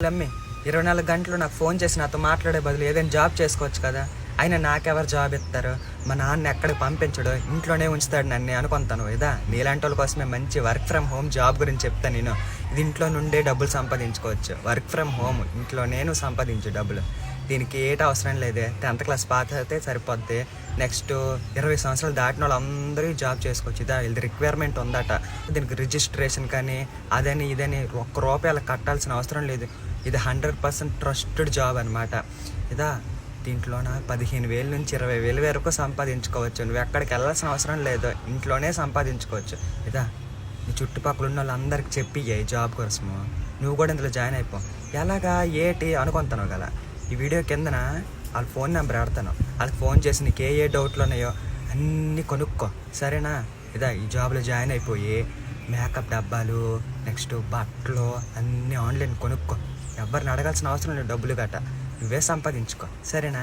అమ్మి 24 గంటలు నాకు ఫోన్ చేసి నాతో మాట్లాడే బదులు ఏదైనా జాబ్ చేసుకోవచ్చు కదా. అయినా నాకెవరు జాబ్ ఇస్తారు? మా నాన్న ఎక్కడికి పంపించడు, ఇంట్లోనే ఉంచుతాడు నన్ను అనుకుంటాను. ఇదా నీలాంటి వాళ్ళ కోసమే మంచి వర్క్ ఫ్రమ్ హోమ్ జాబ్ గురించి చెప్తాను నేను. ఇది ఇంట్లో నుండే డబ్బులు సంపాదించుకోవచ్చు. వర్క్ ఫ్రమ్ హోమ్ ఇంట్లో నేను సంపాదించు డబ్బులు. దీనికి ఏట అవసరం లేదే, 10th క్లాస్ పాస్ అయితే సరిపోద్ది. నెక్స్ట్ 20 సంవత్సరాలు దాటిన వాళ్ళు అందరూ జాబ్ చేసుకోవచ్చు. ఇదా ఇది రిక్వైర్మెంట్ ఉందట. దీనికి రిజిస్ట్రేషన్ కానీ అదని ఇదని ₹1 కట్టాల్సిన అవసరం లేదు. ఇది 100% ట్రస్టెడ్ జాబ్ అనమాట. ఇదా దీంట్లోన 15,000 నుంచి 20,000 వరకు సంపాదించుకోవచ్చు. నువ్వు ఎక్కడికి వెళ్ళాల్సిన అవసరం లేదు, ఇంట్లోనే సంపాదించుకోవచ్చు. ఇదా నీ చుట్టుపక్కల ఉన్న వాళ్ళందరికి చెప్పి ఈ జాబ్ కోసము నువ్వు కూడా ఇందులో జాయిన్ అయిపో. ఎలాగా ఏటి అనుకుంటాను కదా. ఈ వీడియో కిందన వాళ్ళ ఫోన్ నెంబర్ పెడతాను. వాళ్ళకి ఫోన్ చేసి నీకు ఏ డౌట్లు ఉన్నాయో అన్నీ కొనుక్కో, సరేనా? ఇదా ఈ జాబ్లో జాయిన్ అయిపోయి మేకప్ డబ్బాలు, నెక్స్ట్ బట్టలు అన్నీ ఆన్లైన్ కొనుక్కో. ఎవరిని అడగాల్సిన అవసరం లేదు, డబ్బులు గట్ట నువ్వే సంపాదించుకో, సరేనా?